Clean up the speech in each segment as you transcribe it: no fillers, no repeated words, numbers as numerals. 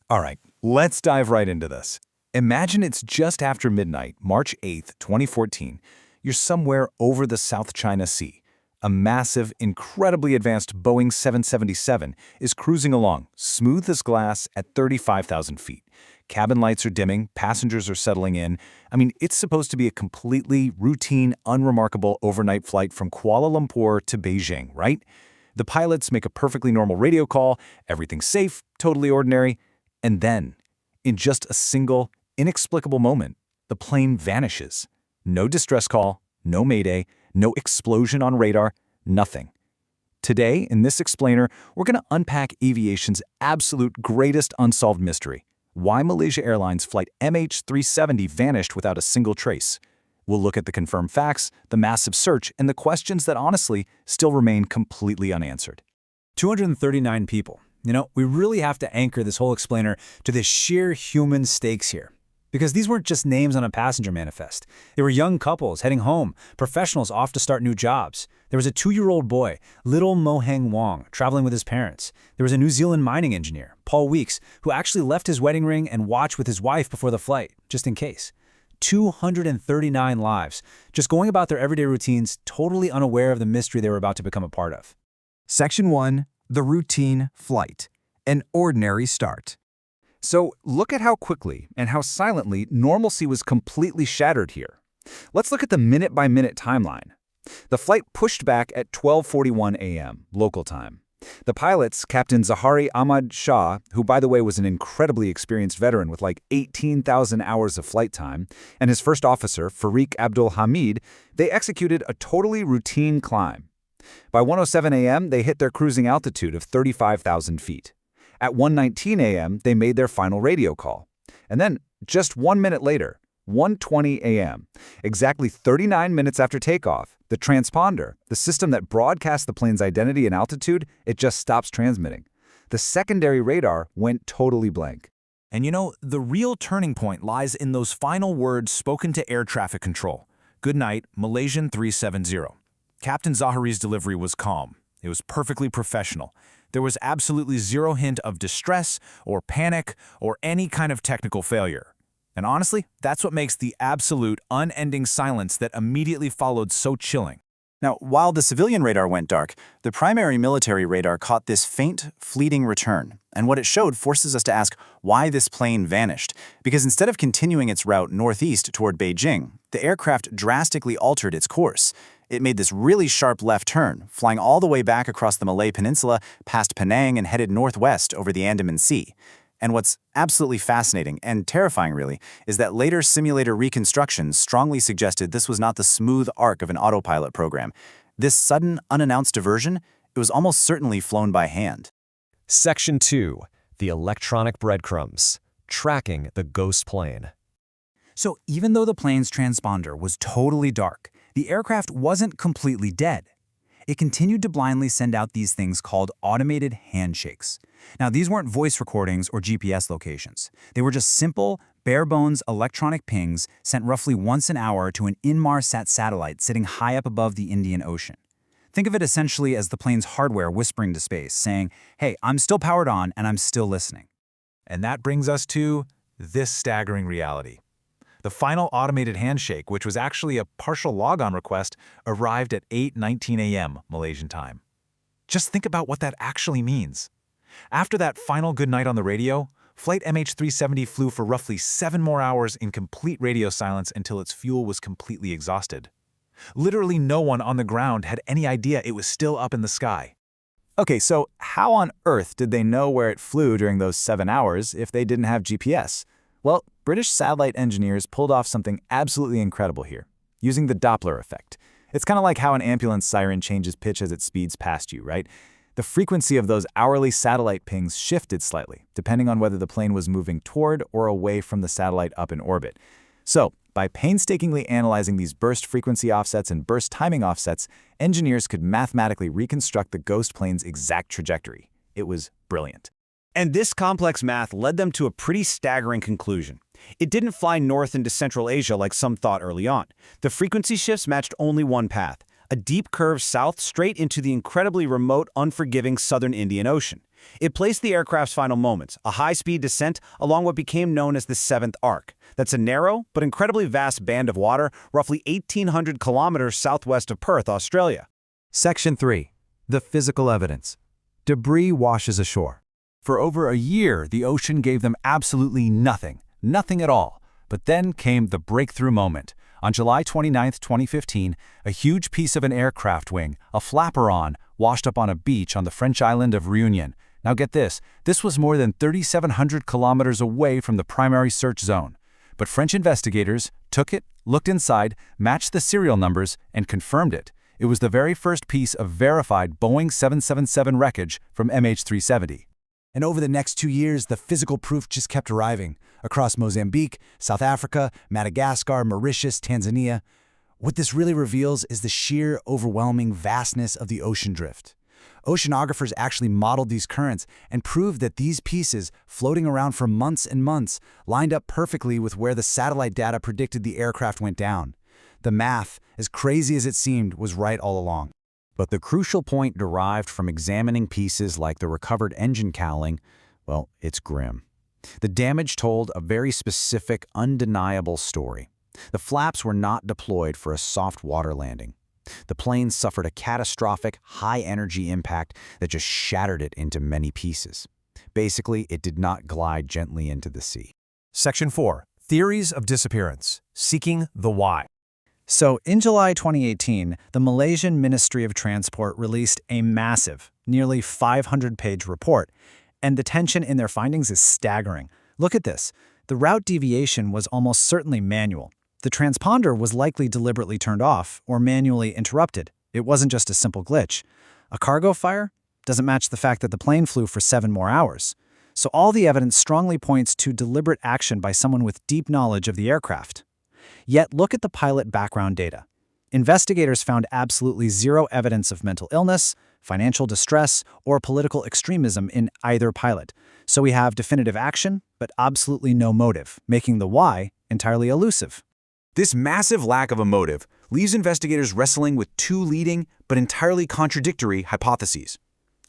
All right, let's dive right into this. Imagine it's just after midnight, March 8th, 2014. You're somewhere over the South China Sea. A massive, incredibly advanced Boeing 777 is cruising along, smooth as glass, at 35,000 feet. Cabin lights are dimming, passengers are settling in. It's supposed to be a completely routine, unremarkable overnight flight from Kuala Lumpur to Beijing, right? The pilots make a perfectly normal radio call, everything's safe, totally ordinary. And then, in just a single, inexplicable moment, the plane vanishes. No distress call, no mayday, no explosion on radar, nothing. Today, in this explainer, we're going to unpack aviation's absolute greatest unsolved mystery: why Malaysia Airlines Flight MH370 vanished without a single trace. We'll look at the confirmed facts, the massive search, and the questions that honestly still remain completely unanswered. 239 people. We really have to anchor this whole explainer to the sheer human stakes here. Because these weren't just names on a passenger manifest. They were young couples heading home, professionals off to start new jobs. There was a 2-year-old boy, little Moheng Wong, traveling with his parents. There was a New Zealand mining engineer, Paul Weeks, who actually left his wedding ring and watch with his wife before the flight, just in case. 239 lives, just going about their everyday routines, totally unaware of the mystery they were about to become a part of. Section 1. The routine flight. An ordinary start. So look at how quickly and how silently normalcy was completely shattered here. Let's look at the minute-by-minute timeline. The flight pushed back at 12:41 a.m. local time. The pilots, Captain Zahari Ahmad Shah, who by the way was an incredibly experienced veteran with like 18,000 hours of flight time, and his first officer, Fariq Abdul Hamid, they executed a totally routine climb. By 1:07 a.m., they hit their cruising altitude of 35,000 feet. At 1:19 a.m., they made their final radio call. And then, just 1 minute later, 1:20 a.m., exactly 39 minutes after takeoff, the transponder, the system that broadcasts the plane's identity and altitude, it just stops transmitting. The secondary radar went totally blank. And the real turning point lies in those final words spoken to air traffic control. "Good night, Malaysian 370. Captain Zahari's delivery was calm. It was perfectly professional. There was absolutely zero hint of distress or panic or any kind of technical failure. And honestly, that's what makes the absolute, unending silence that immediately followed so chilling. Now, while the civilian radar went dark, the primary military radar caught this faint, fleeting return. And what it showed forces us to ask why this plane vanished. Because instead of continuing its route northeast toward Beijing, the aircraft drastically altered its course. It made this really sharp left turn, flying all the way back across the Malay Peninsula, past Penang, and headed northwest over the Andaman Sea. And what's absolutely fascinating, and terrifying really, is that later simulator reconstructions strongly suggested this was not the smooth arc of an autopilot program. This sudden, unannounced diversion, it was almost certainly flown by hand. Section 2. The electronic breadcrumbs. Tracking the ghost plane. So even though the plane's transponder was totally dark, the aircraft wasn't completely dead. It continued to blindly send out these things called automated handshakes. Now, these weren't voice recordings or GPS locations. They were just simple, bare-bones electronic pings sent roughly once an hour to an Inmarsat satellite sitting high up above the Indian Ocean. Think of it essentially as the plane's hardware whispering to space, saying, "Hey, I'm still powered on and I'm still listening." And that brings us to this staggering reality. The final automated handshake, which was actually a partial logon request, arrived at 8:19 a.m. Malaysian time. Just think about what that actually means. After that final good night on the radio, Flight MH370 flew for roughly 7 more hours in complete radio silence until its fuel was completely exhausted. Literally no one on the ground had any idea it was still up in the sky. Okay, so how on earth did they know where it flew during those 7 hours if they didn't have GPS? Well, British satellite engineers pulled off something absolutely incredible here, using the Doppler effect. It's kind of like how an ambulance siren changes pitch as it speeds past you, right? The frequency of those hourly satellite pings shifted slightly, depending on whether the plane was moving toward or away from the satellite up in orbit. So, by painstakingly analyzing these burst frequency offsets and burst timing offsets, engineers could mathematically reconstruct the ghost plane's exact trajectory. It was brilliant. And this complex math led them to a pretty staggering conclusion. It didn't fly north into Central Asia like some thought early on. The frequency shifts matched only one path, a deep curve south straight into the incredibly remote, unforgiving southern Indian Ocean. It placed the aircraft's final moments, a high-speed descent along what became known as the Seventh Arc. That's a narrow but incredibly vast band of water, roughly 1,800 kilometers southwest of Perth, Australia. Section 3. The physical evidence. Debris washes ashore. For over a year, the ocean gave them absolutely nothing at all. But then came the breakthrough moment. On July 29, 2015, a huge piece of an aircraft wing, a flaperon, washed up on a beach on the French island of Réunion. Now get this was more than 3,700 kilometers away from the primary search zone. But French investigators took it, looked inside, matched the serial numbers, and confirmed it. It was the very first piece of verified Boeing 777 wreckage from MH370. And over the next 2 years, the physical proof just kept arriving across Mozambique, South Africa, Madagascar, Mauritius, Tanzania. What this really reveals is the sheer, overwhelming vastness of the ocean drift. Oceanographers actually modeled these currents and proved that these pieces, floating around for months and months, lined up perfectly with where the satellite data predicted the aircraft went down. The math, as crazy as it seemed, was right all along. But the crucial point derived from examining pieces like the recovered engine cowling, well, it's grim. The damage told a very specific, undeniable story. The flaps were not deployed for a soft water landing. The plane suffered a catastrophic, high-energy impact that just shattered it into many pieces. Basically, it did not glide gently into the sea. Section 4. Theories of disappearance. Seeking the why. So, in July 2018, the Malaysian Ministry of Transport released a massive, nearly 500-page report, and the tension in their findings is staggering. Look at this. The route deviation was almost certainly manual. The transponder was likely deliberately turned off or manually interrupted. It wasn't just a simple glitch. A cargo fire doesn't match the fact that the plane flew for 7 more hours. So all the evidence strongly points to deliberate action by someone with deep knowledge of the aircraft. Yet look at the pilot background data. Investigators found absolutely zero evidence of mental illness, financial distress, or political extremism in either pilot. So we have definitive action, but absolutely no motive, making the why entirely elusive. This massive lack of a motive leaves investigators wrestling with two leading but entirely contradictory hypotheses.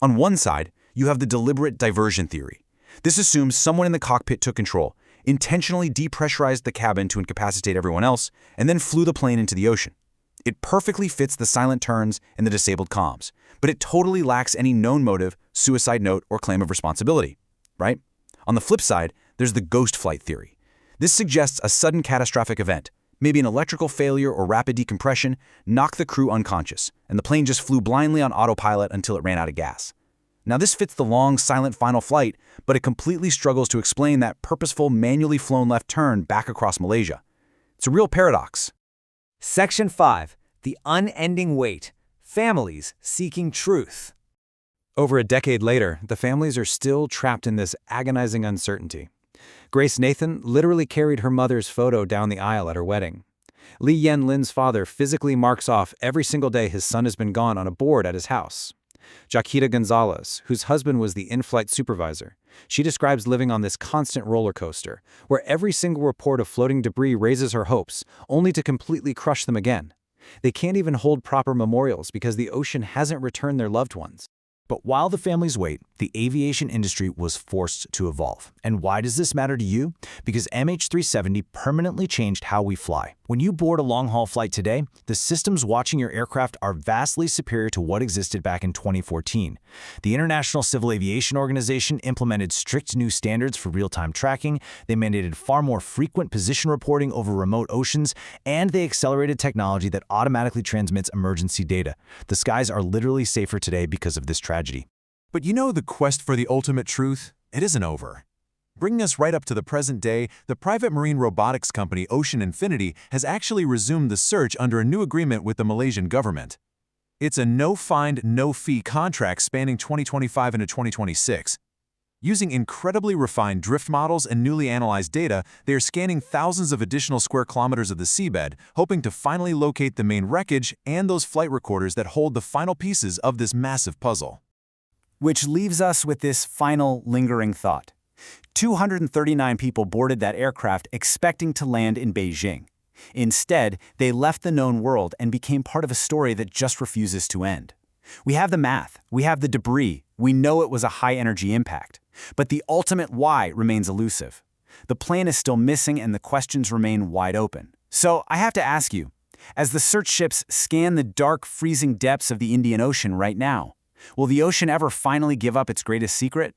On one side, you have the deliberate diversion theory. This assumes someone in the cockpit took control, intentionally depressurized the cabin to incapacitate everyone else, and then flew the plane into the ocean. It perfectly fits the silent turns and the disabled comms, but it totally lacks any known motive, suicide note, or claim of responsibility, right? On the flip side, there's the ghost flight theory. This suggests a sudden catastrophic event, maybe an electrical failure or rapid decompression, knocked the crew unconscious, and the plane just flew blindly on autopilot until it ran out of gas. Now this fits the long, silent final flight, but it completely struggles to explain that purposeful, manually flown left turn back across Malaysia. It's a real paradox. Section 5. The unending wait. Families seeking truth. Over a decade later, the families are still trapped in this agonizing uncertainty. Grace Nathan literally carried her mother's photo down the aisle at her wedding. Lee Yen Lin's father physically marks off every single day his son has been gone on a board at his house. Jaquita Gonzalez, whose husband was the in-flight supervisor, she describes living on this constant roller coaster, where every single report of floating debris raises her hopes, only to completely crush them again. They can't even hold proper memorials because the ocean hasn't returned their loved ones. But while the families wait, the aviation industry was forced to evolve. And why does this matter to you? Because MH370 permanently changed how we fly. When you board a long-haul flight today, the systems watching your aircraft are vastly superior to what existed back in 2014. The International Civil Aviation Organization implemented strict new standards for real-time tracking, they mandated far more frequent position reporting over remote oceans, and they accelerated technology that automatically transmits emergency data. The skies are literally safer today because of this tragedy. But you know, the quest for the ultimate truth, it isn't over. Bringing us right up to the present day, the private marine robotics company Ocean Infinity has actually resumed the search under a new agreement with the Malaysian government. It's a no-find, no-fee contract spanning 2025 into 2026. Using incredibly refined drift models and newly analyzed data, they are scanning thousands of additional square kilometers of the seabed, hoping to finally locate the main wreckage and those flight recorders that hold the final pieces of this massive puzzle. Which leaves us with this final lingering thought. 239 people boarded that aircraft expecting to land in Beijing. Instead, they left the known world and became part of a story that just refuses to end. We have the math, we have the debris, we know it was a high-energy impact. But the ultimate why remains elusive. The plane is still missing and the questions remain wide open. So I have to ask you, as the search ships scan the dark, freezing depths of the Indian Ocean right now, will the ocean ever finally give up its greatest secret?